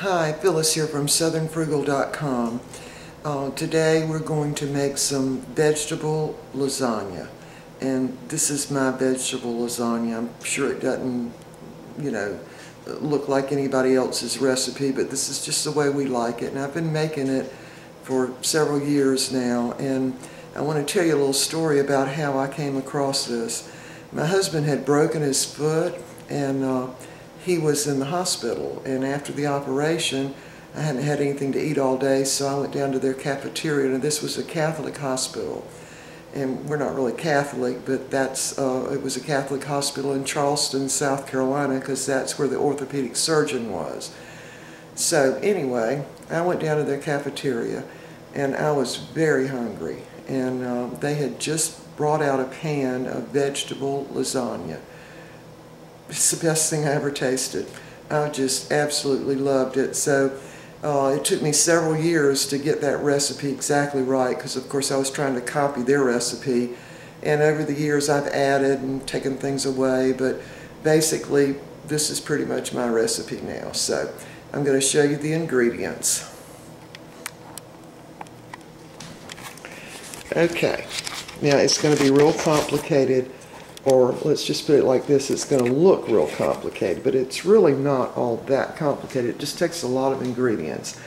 Hi, Phyllis here from southernfrugal.com. Today we're going to make some vegetable lasagna. And this is my vegetable lasagna. I'm sure it doesn't, look like anybody else's recipe, but this is just the way we like it. And I've been making it for several years now. And I want to tell you a little story about how I came across this. My husband had broken his foot, and he was in the hospital, and after the operation I hadn't had anything to eat all day, so I went down to their cafeteria. And this was a Catholic hospital, and we're not really Catholic, but it was a Catholic hospital in Charleston, South Carolina, because that's where the orthopedic surgeon was. So anyway, I went down to their cafeteria, and I was very hungry, and they had just brought out a pan of vegetable lasagna. It's the best thing I ever tasted. I just absolutely loved it. So it took me several years to get that recipe exactly right, because of course I was trying to copy their recipe, and over the years I've added and taken things away, but basically this is pretty much my recipe now. So I'm going to show you the ingredients. Okay, now it's going to be real complicated, or let's just put it like this, it's going to look real complicated, but it's really not all that complicated. It just takes a lot of ingredients.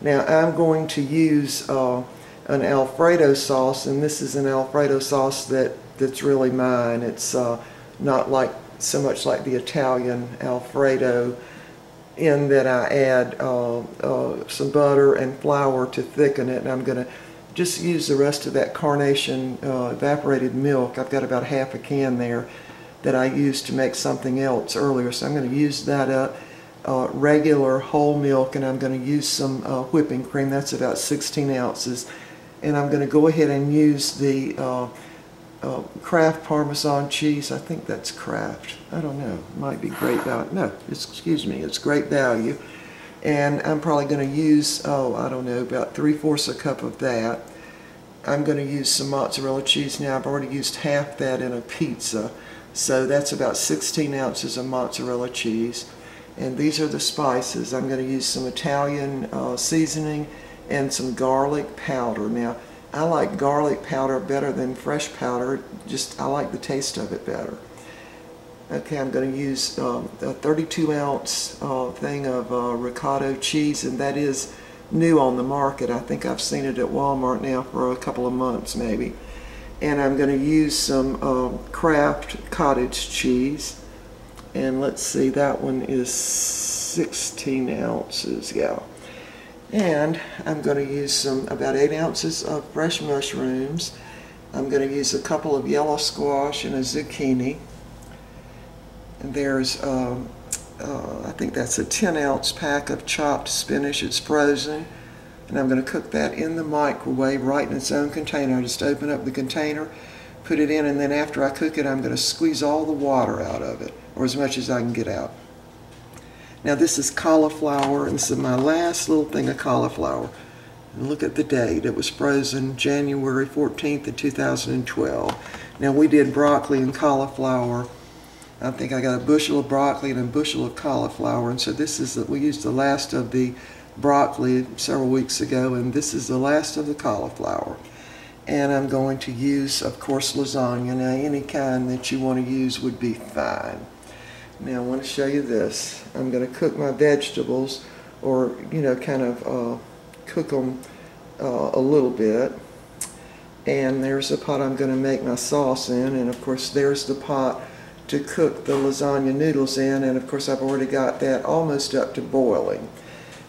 Now I'm going to use an Alfredo sauce, and this is an Alfredo sauce that's really mine. It's not like so much like the Italian Alfredo, in that I add some butter and flour to thicken it, and I'm going to just use the rest of that carnation evaporated milk. I've got about half a can there that I used to make something else earlier, so I'm going to use that up. Regular whole milk, and I'm going to use some whipping cream. That's about 16 ounces. And I'm going to go ahead and use the Kraft Parmesan cheese. I think that's Kraft. I don't know. It might be Great Value. No, excuse me, it's Great Value. And I'm probably going to use, I don't know, about 3/4 a cup of that. I'm going to use some mozzarella cheese. Now I've already used half that in a pizza, so that's about 16 ounces of mozzarella cheese. And these are the spices. I'm going to use some Italian seasoning and some garlic powder. Now I like garlic powder better than fresh powder. I like the taste of it better. Okay, I'm going to use a 32-ounce thing of ricotta cheese, and that is new on the market. I think I've seen it at Walmart now for a couple of months maybe. And I'm going to use some Kraft cottage cheese, and let's see, that one is 16 ounces, yeah. And I'm going to use about 8 ounces of fresh mushrooms. I'm going to use a couple of yellow squash and a zucchini. And there's, I think that's a 10-ounce pack of chopped spinach. It's frozen. And I'm going to cook that in the microwave right in its own container. I just open up the container, put it in, and then after I cook it, I'm going to squeeze all the water out of it, or as much as I can get out. Now this is cauliflower, and this is my last little thing of cauliflower. And look at the date. It was frozen January 14th of 2012. Now we did broccoli and cauliflower. I think I got a bushel of broccoli and a bushel of cauliflower, and so we used the last of the broccoli several weeks ago, and this is the last of the cauliflower. And I'm going to use, of course, lasagna. Now any kind that you want to use would be fine. Now I want to show you this. I'm going to cook my vegetables, or kind of cook them a little bit. And there's the pot I'm going to make my sauce in, and of course there's the pot to cook the lasagna noodles in, and of course I've already got that almost up to boiling.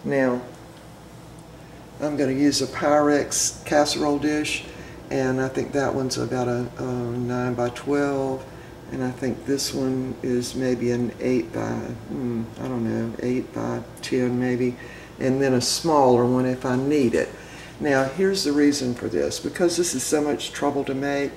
Now I'm going to use a Pyrex casserole dish, and I think that one's about a 9 by 12, and I think this one is maybe an 8 by, I don't know, 8 by 10 maybe, and then a smaller one if I need it. Now here's the reason for this. Because this is so much trouble to make,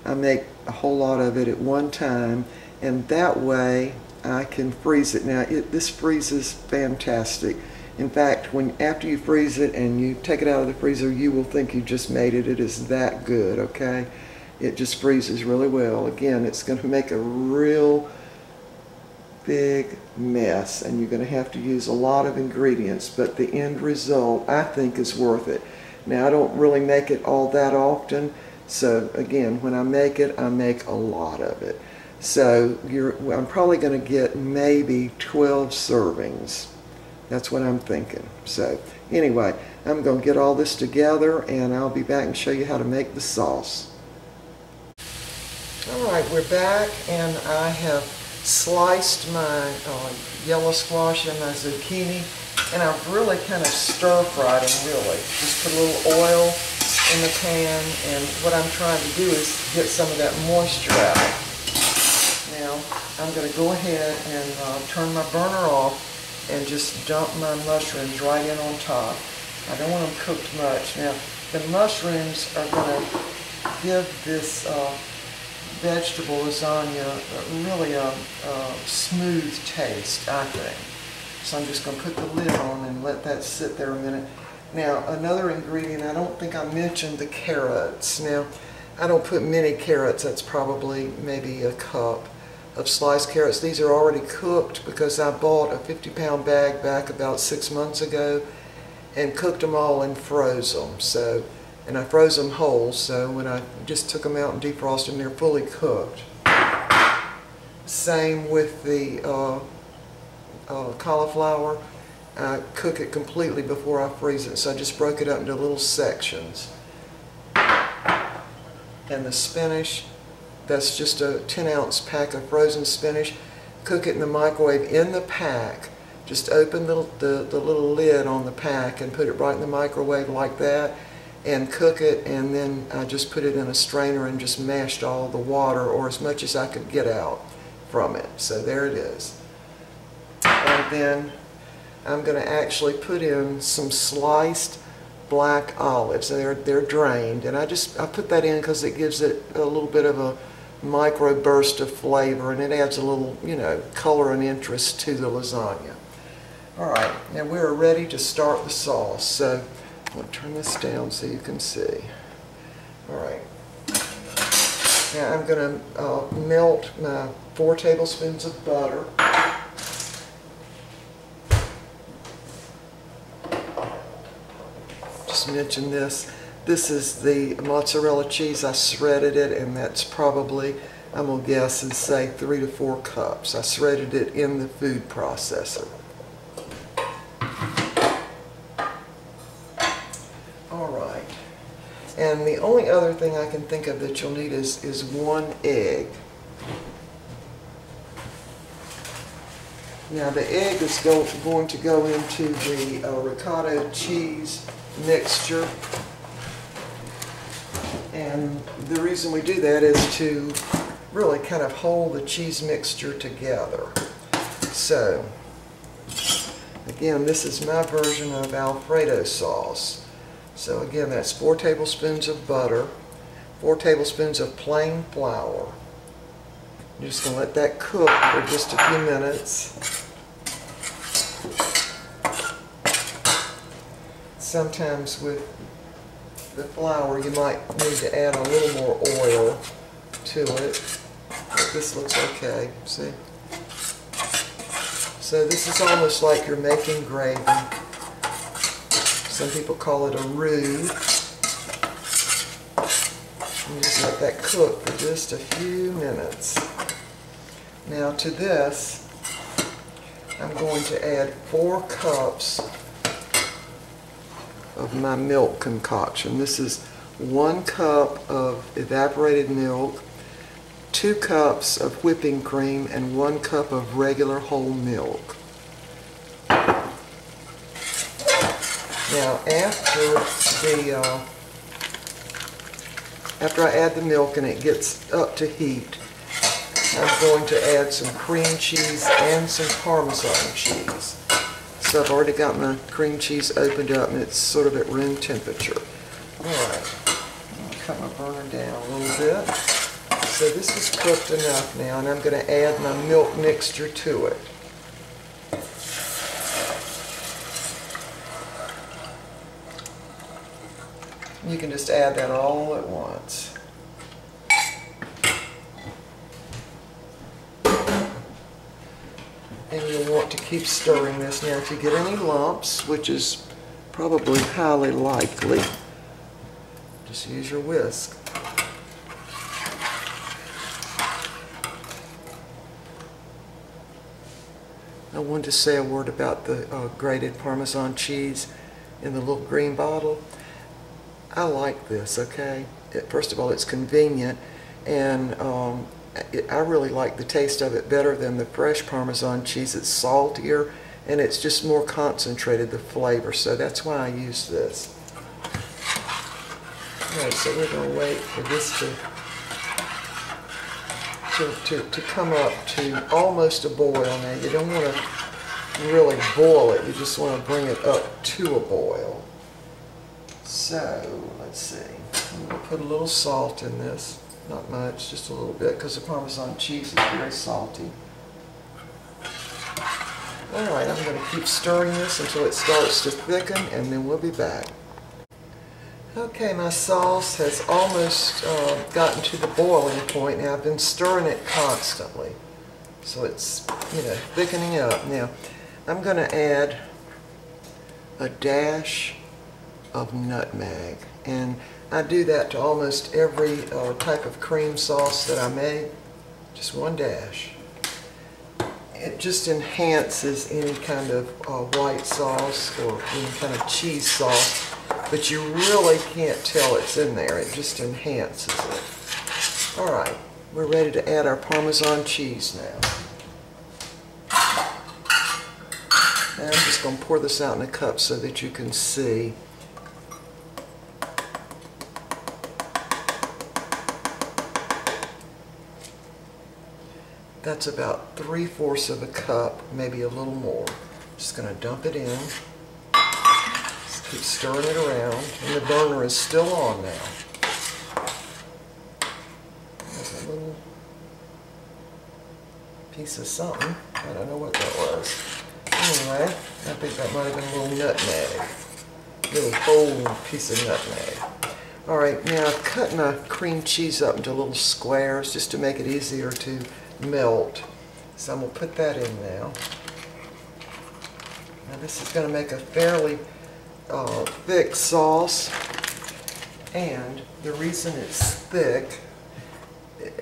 I make a whole lot of it at one time, and that way I can freeze it. Now this freezes fantastic. In fact, after you freeze it and you take it out of the freezer, you will think you just made it. It is that good, okay? It just freezes really well. Again, it's going to make a real big mess, and you're going to have to use a lot of ingredients, but the end result I think is worth it. Now I don't really make it all that often, so again, when I make it, I make a lot of it. So I'm probably going to get maybe 12 servings. That's what I'm thinking. So anyway, I'm going to get all this together and I'll be back and show you how to make the sauce. Alright, we're back, and I have sliced my yellow squash and my zucchini, and I've really kind of stir-fried them, really. Just put a little oil in the pan, and what I'm trying to do is get some of that moisture out. Now, I'm going to go ahead and turn my burner off and just dump my mushrooms right in on top. I don't want them cooked much. Now, the mushrooms are going to give this vegetable lasagna really a smooth taste, I think. So I'm just going to put the lid on and let that sit there a minute. Now, another ingredient, I don't think I mentioned the carrots. Now, I don't put many carrots. That's probably maybe a cup of sliced carrots. These are already cooked because I bought a 50-pound bag back about 6 months ago and cooked them all and froze them. So, and I froze them whole, so when I just took them out and defrosted them, they're fully cooked. Same with the cauliflower. I cook it completely before I freeze it, so I just broke it up into little sections. And the spinach, that's just a 10-ounce pack of frozen spinach. Cook it in the microwave in the pack. Just open the little lid on the pack and put it right in the microwave like that, and cook it, and then I just put it in a strainer and just mashed all the water, or as much as I could get out from it. So there it is. And then I'm going to actually put in some sliced black olives. They're drained, and I put that in because it gives it a little bit of a micro burst of flavor, and it adds a little, color and interest to the lasagna. Alright, now we're ready to start the sauce. So I'm going to turn this down so you can see. Alright. Now I'm going to melt my 4 tablespoons of butter. Just mention this. This is the mozzarella cheese. I shredded it, and that's probably, I'm going to guess and say 3 to 4 cups. I shredded it in the food processor. Alright. And the only other thing I can think of that you'll need is 1 egg. Now the egg is going to go into the ricotta cheese mixture. And the reason we do that is to really kind of hold the cheese mixture together. So, again, this is my version of Alfredo sauce. So again, that's 4 tablespoons of butter, 4 tablespoons of plain flour. I'm just going to let that cook for just a few minutes. Sometimes with the flour, you might need to add a little more oil to it. But this looks okay, see? So this is almost like you're making gravy. Some people call it a roux. And just let that cook for just a few minutes. Now to this, I'm going to add 4 cups of my milk concoction. This is 1 cup of evaporated milk, 2 cups of whipping cream, and 1 cup of regular whole milk. Now after I add the milk and it gets up to heat, I'm going to add some cream cheese and some Parmesan cheese. So I've already got my cream cheese opened up, and it's sort of at room temperature. Alright, I'll cut my burner down a little bit. So this is cooked enough now, and I'm going to add my milk mixture to it. You can just add that all at once. keep stirring this. Now, if you get any lumps, which is probably highly likely, just use your whisk. I wanted to say a word about the grated Parmesan cheese in the little green bottle. I like this, okay? First of all, it's convenient, and I really like the taste of it better than the fresh Parmesan cheese. It's saltier, and it's just more concentrated, the flavor, so that's why I use this. Alright, so we're going to wait for this to come up to almost a boil. Now, you don't want to really boil it, you just want to bring it up to a boil. So, let's see, I'm going to put a little salt in this. Not much, just a little bit, because the Parmesan cheese is very salty. Alright, I'm going to keep stirring this until it starts to thicken, and then we'll be back. Okay, my sauce has almost gotten to the boiling point. Now, I've been stirring it constantly, so it's, thickening up. Now, I'm going to add a dash of nutmeg, and I do that to almost every type of cream sauce that I make, just one dash. It just enhances any kind of white sauce or any kind of cheese sauce, but you really can't tell it's in there. It just enhances it. All right, we're ready to add our Parmesan cheese now. And I'm just going to pour this out in a cup so that you can see. That's about 3/4 of a cup, maybe a little more. Just going to dump it in. Just keep stirring it around. And the burner is still on now. There's a little piece of something. I don't know what that was. Anyway, I think that might have been a little nutmeg. A little whole piece of nutmeg. Alright, now I'm cutting my cream cheese up into little squares just to make it easier to melt. So I'm going to put that in now. Now this is going to make a fairly thick sauce, and the reason it's thick,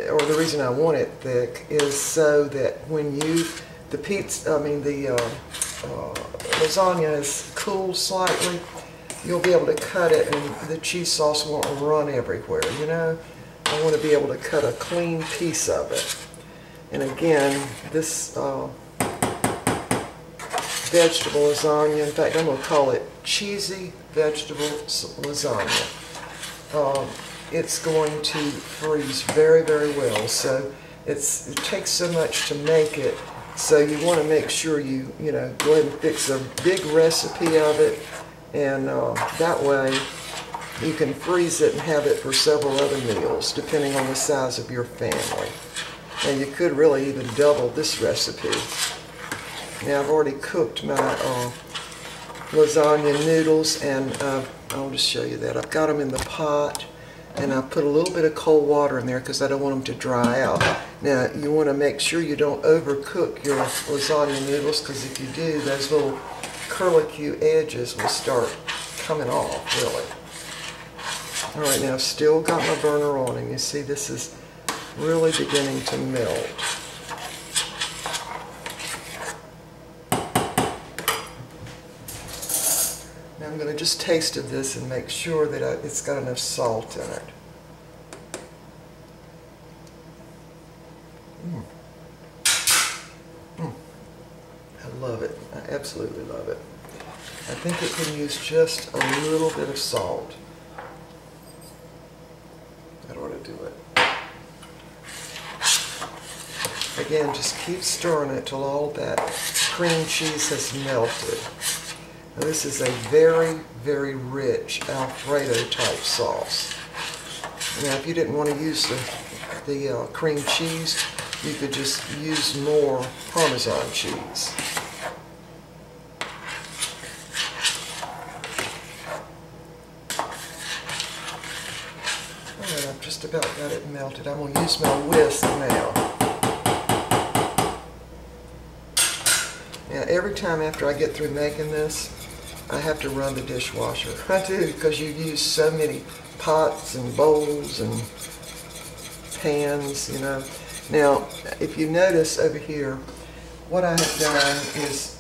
or the reason I want it thick, is so that when the lasagna is cooled slightly, you'll be able to cut it and the cheese sauce won't run everywhere, I want to be able to cut a clean piece of it. And again, this vegetable lasagna, in fact I'm going to call it Cheezy vegetable lasagna. It's going to freeze very, very well, so it takes so much to make it, so you want to make sure you go ahead and fix a big recipe of it, and that way you can freeze it and have it for several other meals depending on the size of your family. Now you could really even double this recipe. Now I've already cooked my lasagna noodles, and I'll just show you that. I've got them in the pot, and I put a little bit of cold water in there because I don't want them to dry out. Now you want to make sure you don't overcook your lasagna noodles, because if you do, those little curlicue edges will start coming off, really. Alright, now I've still got my burner on, and you see this is really beginning to melt. Now I'm going to just taste of this and make sure that it's got enough salt in it. I love it. I absolutely love it. I think it can use just a little bit of salt. That ought to do it. Again, just keep stirring it till all that cream cheese has melted. Now, this is a very, very rich Alfredo type sauce. Now, if you didn't want to use the cream cheese, you could just use more Parmesan cheese. Alright, I've just about got it melted. I'm going to use my whisk now. Now, every time after I get through making this, I have to run the dishwasher. I do, because you use so many pots and bowls and pans, you know. Now, if you notice over here, what I have done is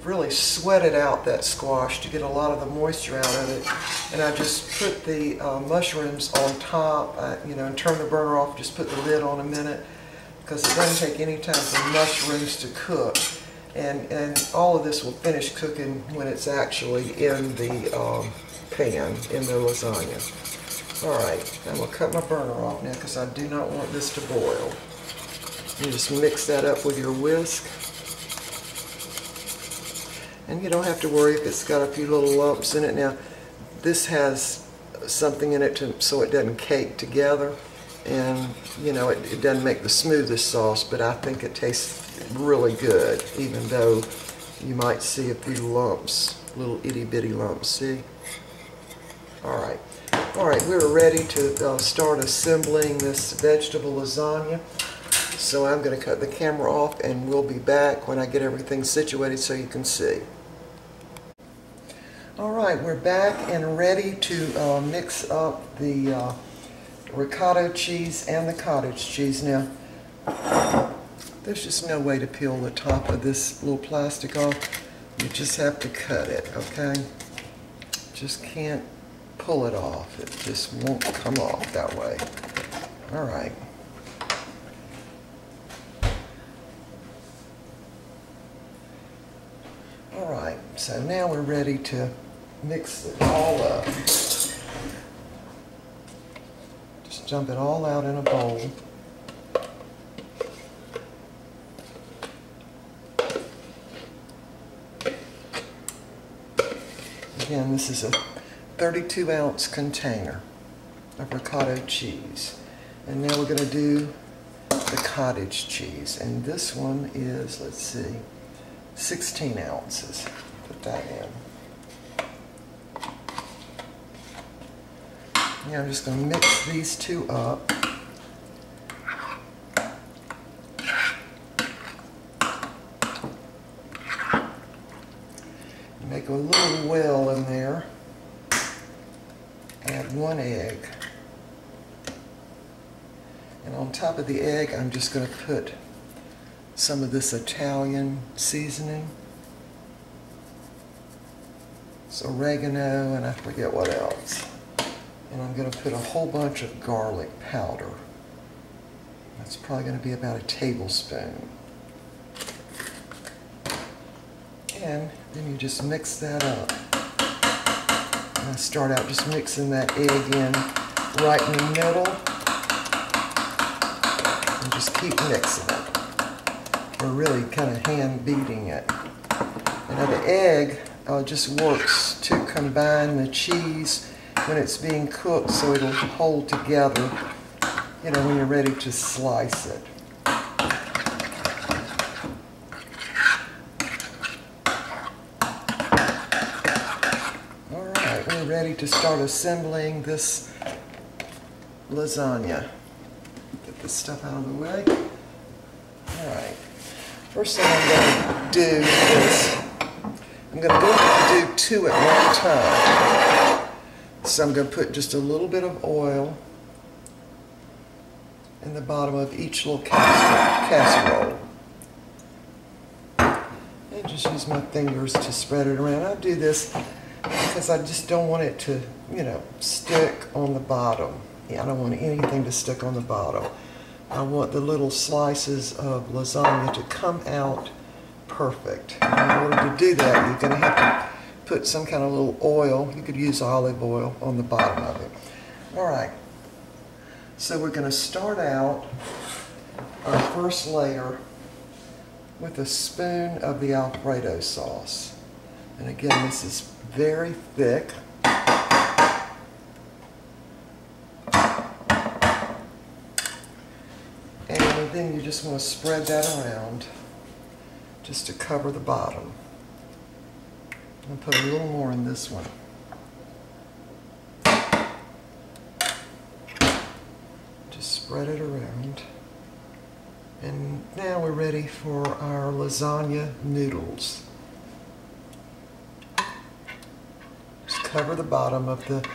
really sweated out that squash to get a lot of the moisture out of it. And I just put the mushrooms on top, you know, and turn the burner off, just put the lid on a minute, because it doesn't take any time for mushrooms to cook. And all of this will finish cooking when it's actually in the pan, in the lasagna. All right, I'm gonna cut my burner off now because I do not want this to boil. You just mix that up with your whisk. And you don't have to worry if it's got a few little lumps in it. Now, this has something in it so it doesn't cake together. And, you know, it doesn't make the smoothest sauce, but I think it tastes really good, even though you might see a few lumps, little itty-bitty lumps, see? All right. All right, we're ready to start assembling this vegetable lasagna. So I'm going to cut the camera off, and we'll be back when I get everything situated so you can see. All right, we're back and ready to mix up the ricotta cheese and the cottage cheese. Now, there's just no way to peel the top of this little plastic off. You just have to cut it, okay? Just can't pull it off. It just won't come off that way. All right. All right, so now we're ready to mix it all up. Just dump it all out in a bowl. Again, this is a 32-ounce container of ricotta cheese. And now we're going to do the cottage cheese. And this one is, let's see, 16 ounces. Put that in. Now I'm just going to mix these two up. Make a little well in there. Add 1 egg. And on top of the egg, I'm just going to put some of this Italian seasoning. It's oregano, and I forget what else. And I'm going to put a whole bunch of garlic powder. That's probably going to be about a tablespoon. And then you just mix that up. And I start out just mixing that egg in right in the middle. And just keep mixing it. We're really kind of hand beating it. And now the egg just works to combine the cheese when it's being cooked, so it'll hold together, you know, when you're ready to slice it. All right, we're ready to start assembling this lasagna. Get this stuff out of the way. All right, first thing I'm going to do is I'm going to go ahead and do 2 at one time. So I'm going to put just a little bit of oil in the bottom of each little casserole. And just use my fingers to spread it around. I do this because I just don't want it to, you know, stick on the bottom. I don't want anything to stick on the bottom. I want the little slices of lasagna to come out perfect. And in order to do that, you're going to have to put some kind of little oil. You could use olive oil on the bottom of it. All right. So we're going to start out our first layer with a spoon of the Alfredo sauce. And again, this is very thick. And then you just want to spread that around just to cover the bottom. I'll put a little more in this one. Just spread it around. And Now we're ready for our lasagna noodles. Just cover the bottom of the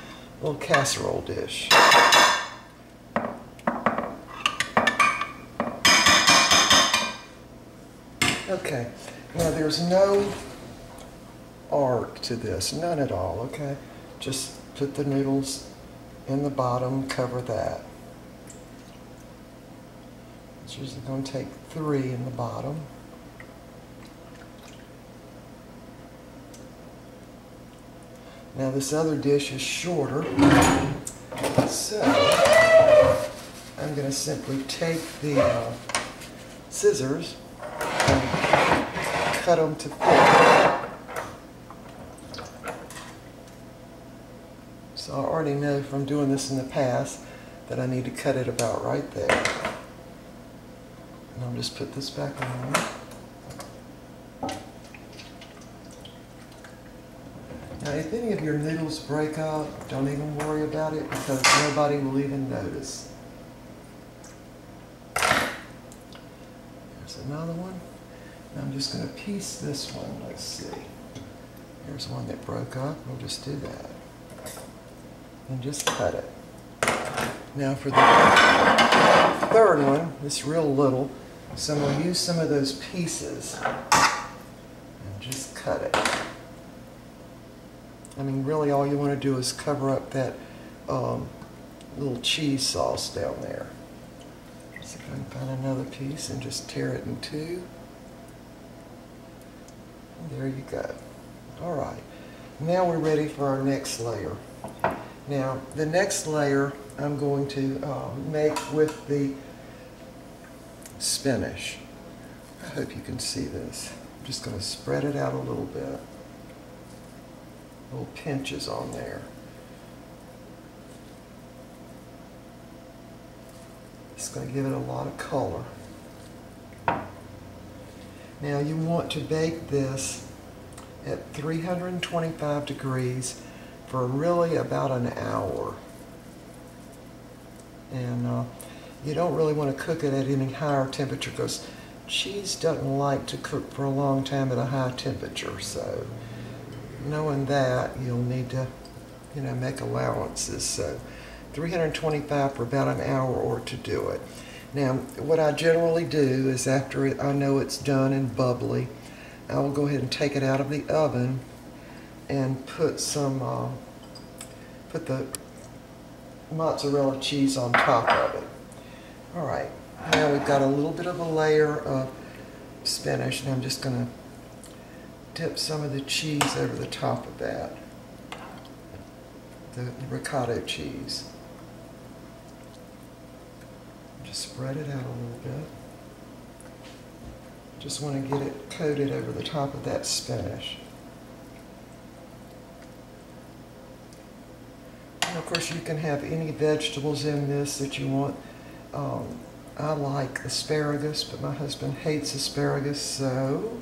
little casserole dish. Okay, now there's no art to this, none at all, okay? Just put the noodles in the bottom, cover that. It's usually going to take 3 in the bottom. Now this other dish is shorter, so I'm going to simply take the scissors and cut them to fit. So I already know from doing this in the past that I need to cut it about right there. And I'll just put this back on. Now if any of your noodles break up, don't even worry about it because nobody will even notice. There's another one. Now I'm just going to piece this one. Let's see. Here's one that broke up. We'll just do that. And just cut it. Now for the third one, it's real little, so I'm going to use some of those pieces and just cut it. I mean, really all you want to do is cover up that little cheese sauce down there. See if I can find another piece and just tear it in 2. And there you go. All right. Now we're ready for our next layer. Now, the next layer I'm going to make with the spinach. I hope you can see this. I'm just going to spread it out a little bit. Little pinches on there. It's going to give it a lot of color. Now you want to bake this at 325 degrees for really about an hour. And you don't really want to cook it at any higher temperature because cheese doesn't like to cook for a long time at a high temperature. So knowing that, you'll need to, make allowances. So 325 for about an hour or to do it. Now, what I generally do is after I know it's done and bubbly, I will go ahead and take it out of the oven and put the mozzarella cheese on top of it. All right, now we've got a little bit of a layer of spinach, and I'm just going to dip some of the cheese over the top of that, the ricotta cheese. Just spread it out a little bit. Just want to get it coated over the top of that spinach. And of course you can have any vegetables in this that you want. I like asparagus, but my husband hates asparagus, so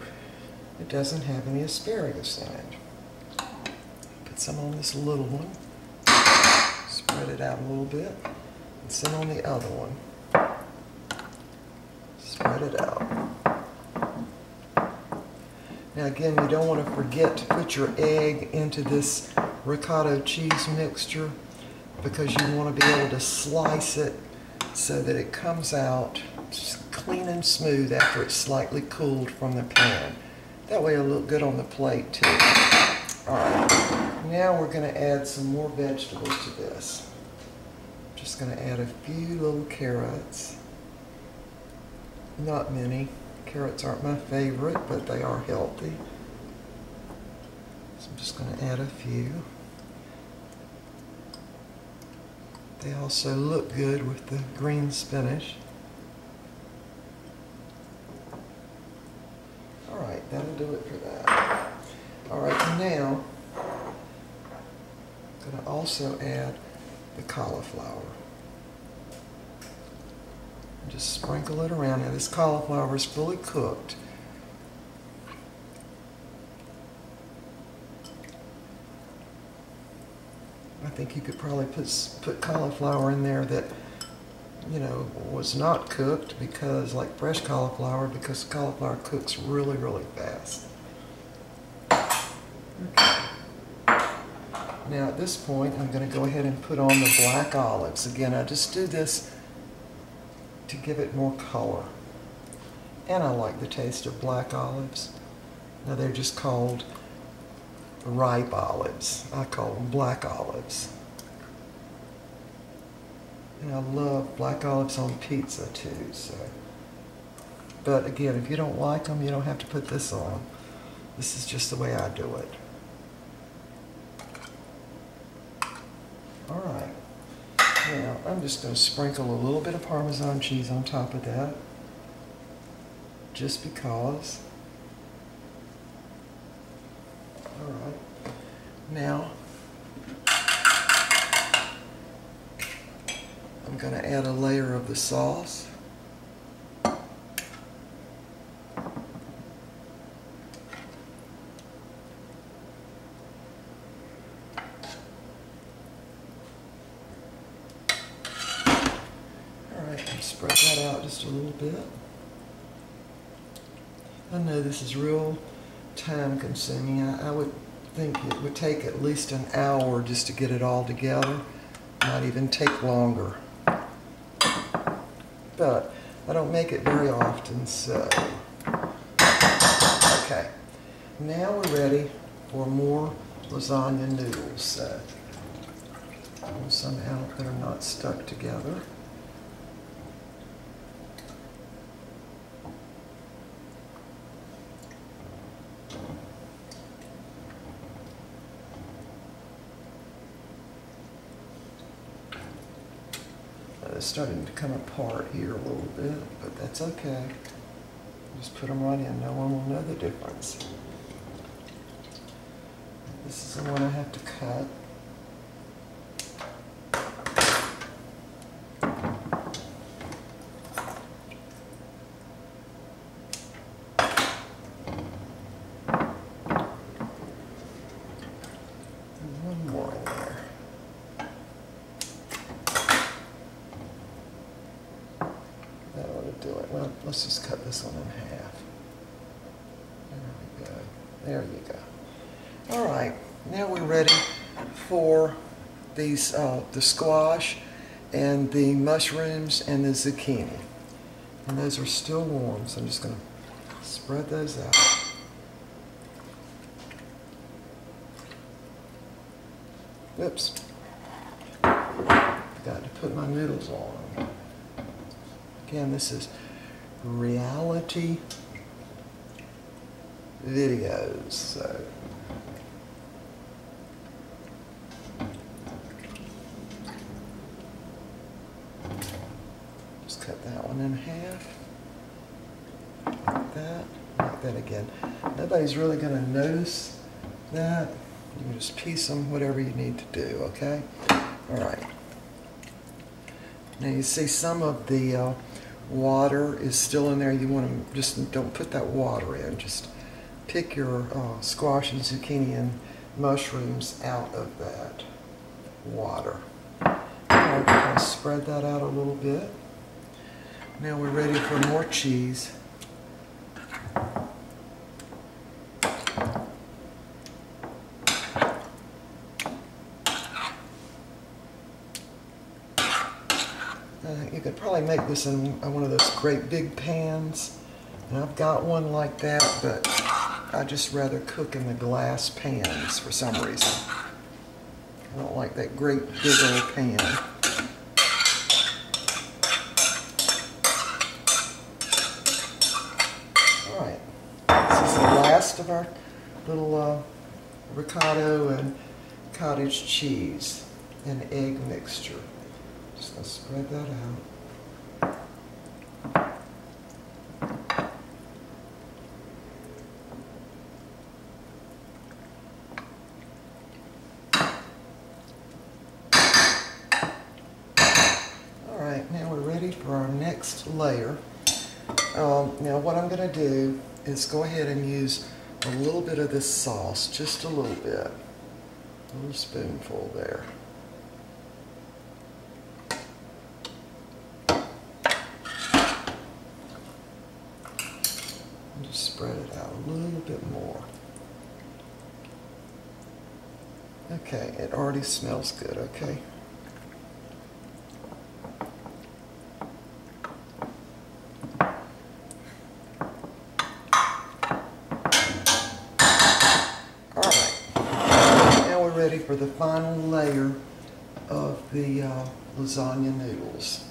it doesn't have any asparagus in it. Put some on this little one. Spread it out a little bit. And some on the other one. Spread it out. Now again, you don't want to forget to put your egg into this ricotta cheese mixture because you want to be able to slice it so that it comes out just clean and smooth after it's slightly cooled from the pan. That way it'll look good on the plate too. Alright, now we're going to add some more vegetables to this. Just going to add a few little carrots. Not many. Carrots aren't my favorite, but they are healthy. So I'm just going to add a few. They also look good with the green spinach. Alright, that'll do it for that. Alright, now I'm going to also add the cauliflower. Just sprinkle it around. Now this cauliflower is fully cooked. I think you could probably put cauliflower in there that you know, was not cooked, because like fresh cauliflower, because cauliflower cooks really, really fast. Okay. Now at this point, I'm going to go ahead and put on the black olives. Again, I just do this to give it more color. And I like the taste of black olives. Now they're just called ripe olives. I call them black olives. And I love black olives on pizza too, so. But again, if you don't like them, you don't have to put this on. This is just the way I do it. All right. Now, I'm just going to sprinkle a little bit of Parmesan cheese on top of that, just because. All right. Now, I'm going to add a layer of the sauce. Spread that out just a little bit. I know this is real time consuming. I would think it would take at least an hour just to get it all together. Might even take longer. But I don't make it very often, so. Okay, now we're ready for more lasagna noodles. So, pull some out that are not stuck together. It's starting to come apart here a little bit, but that's okay. Just put them right in. No one will know the difference. This is the one I have to cut. And one more in there. That ought to do it. Well, let's just cut this one in half. There we go. There you go. All right, now we're ready for these, the squash and the mushrooms and the zucchini. And those are still warm, so I'm just going to spread those out. Oops. Forgot to put my noodles on. Again, this is reality videos, so. Just cut that one in half. Like that. Like that again. Nobody's really going to notice that. You can just piece them, whatever you need to do, okay? All right. Now you see some of the water is still in there. You want to just don't put that water in. Just pick your squash and zucchini and mushrooms out of that water. I'm going to spread that out a little bit. Now we're ready for more cheese. You could probably make this in one of those great big pans. And I've got one like that, but I just rather cook in the glass pans for some reason. I don't like that great big old pan. All right, this is the last of our little ricotta and cottage cheese and egg mixture. Just going to spread that out. All right, now we're ready for our next layer. Now what I'm going to do is go ahead and use a little bit of this sauce, just a little bit. A little spoonful there. And just spread it out a little bit more. Okay, it already smells good, okay? Alright, now we're ready for the final layer of the lasagna noodles.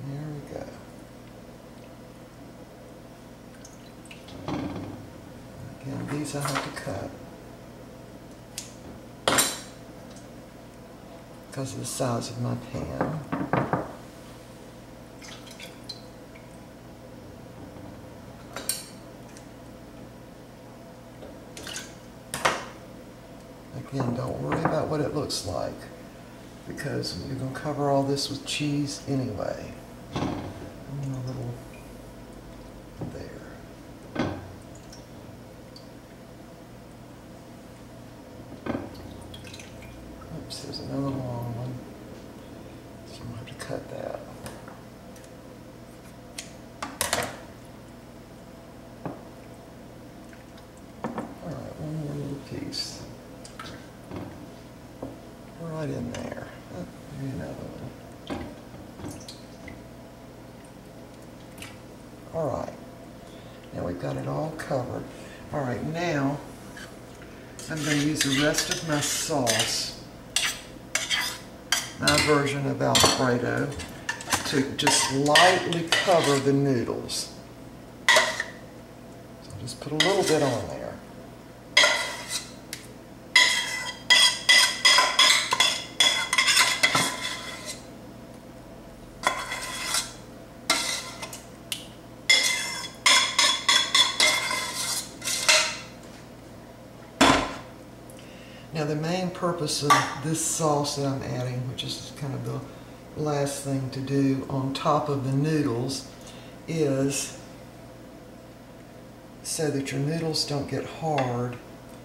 There we go. Again, these I have to cut because of the size of my pan. Again, don't worry about what it looks like because you're going to cover all this with cheese anyway. And a little there. Oops, there's another long one. So I'm going to have to cut that. Alright, one more little piece. Right in there. Oh, maybe another one. Alright. Now we've got it all covered. Alright, now I'm going to use the rest of my sauce, my version of Alfredo, to just lightly cover the noodles. So I'll just put a little bit on there. Now the main purpose of this sauce that I'm adding, which is kind of the last thing to do on top of the noodles, is so that your noodles don't get hard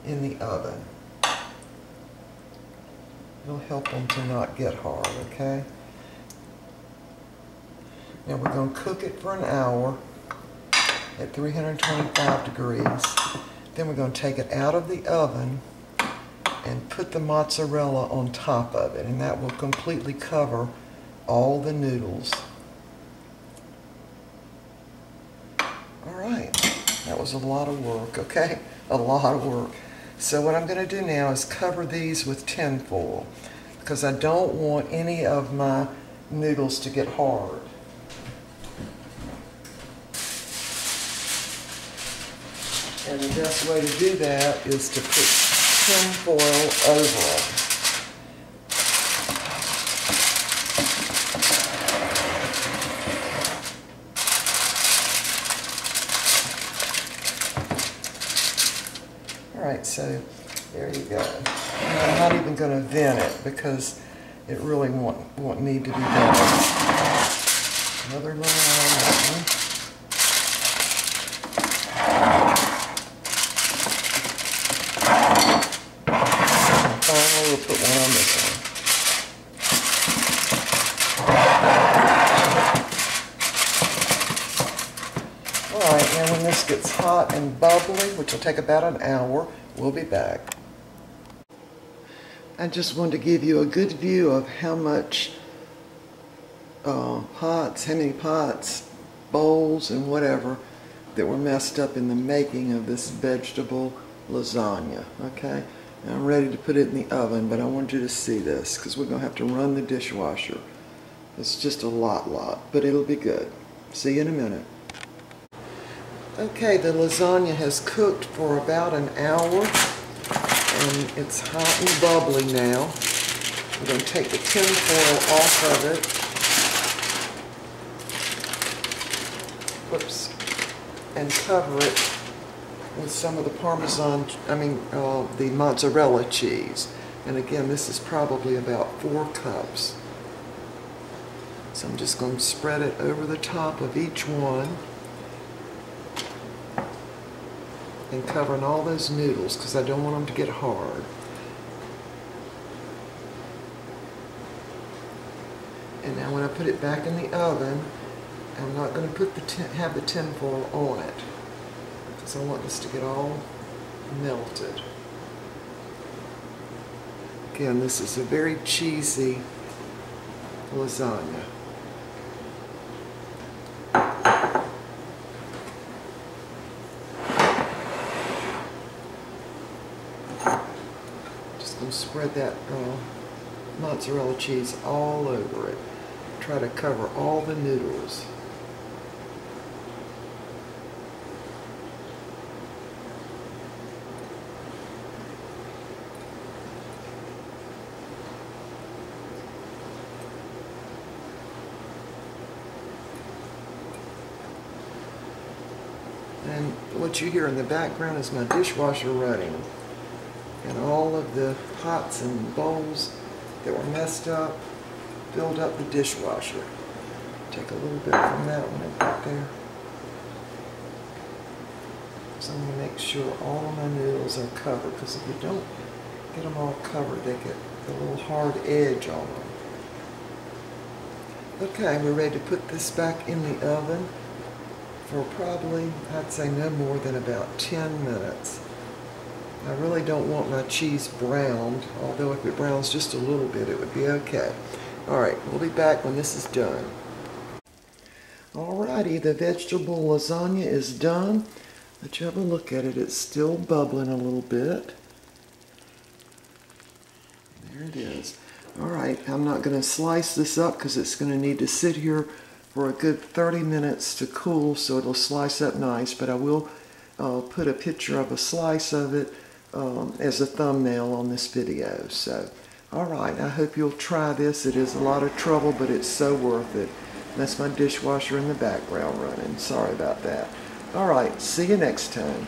in the oven. It'll help them to not get hard, okay? Now we're going to cook it for an hour at 325 degrees. Then we're going to take it out of the oven and put the mozzarella on top of it, and that will completely cover all the noodles. Alright, that was a lot of work, okay? A lot of work. So what I'm going to do now is cover these with tin foil because I don't want any of my noodles to get hard. And the best way to do that is to put tin foil over them. Alright, so there you go. And I'm not even going to vent it because it really won't need to be vented. Another little one on that one. We'll put one on this one. Alright, now when this gets hot and bubbly, which will take about an hour, we'll be back. I just wanted to give you a good view of how much how many pots, bowls, and whatever that were messed up in the making of this vegetable lasagna, okay? Now I'm ready to put it in the oven, but I want you to see this because we're going to have to run the dishwasher. It's just a lot, but it'll be good. See you in a minute. Okay, the lasagna has cooked for about an hour, and it's hot and bubbly now. I'm going to take the tin foil off of it. Whoops. And cover it with some of the the mozzarella cheese. And again, this is probably about 4 cups. So I'm just going to spread it over the top of each one and covering all those noodles because I don't want them to get hard. And now when I put it back in the oven, I'm not going to put have the tin foil on it because I want this to get all melted. Again, this is a very cheesy lasagna. Just going to spread that mozzarella cheese all over it. Try to cover all the noodles. And what you hear in the background is my dishwasher running. And all of the pots and bowls that were messed up filled up the dishwasher. Take a little bit from that one and put there. So I'm going to make sure all of my noodles are covered, because if you don't get them all covered, they get a little hard edge on them. Okay, we're ready to put this back in the oven for probably, I'd say no more than about 10 minutes. I really don't want my cheese browned, although if it browns just a little bit, it would be okay. Alright, we'll be back when this is done. Alrighty, the vegetable lasagna is done. Let you have a look at it. It's still bubbling a little bit. There it is. Alright, I'm not going to slice this up because it's going to need to sit here for a good 30 minutes to cool so it'll slice up nice, but I will put a picture of a slice of it as a thumbnail on this video. So, alright, I hope you'll try this. It is a lot of trouble, but it's so worth it. That's my dishwasher in the background running. Sorry about that. Alright, see you next time.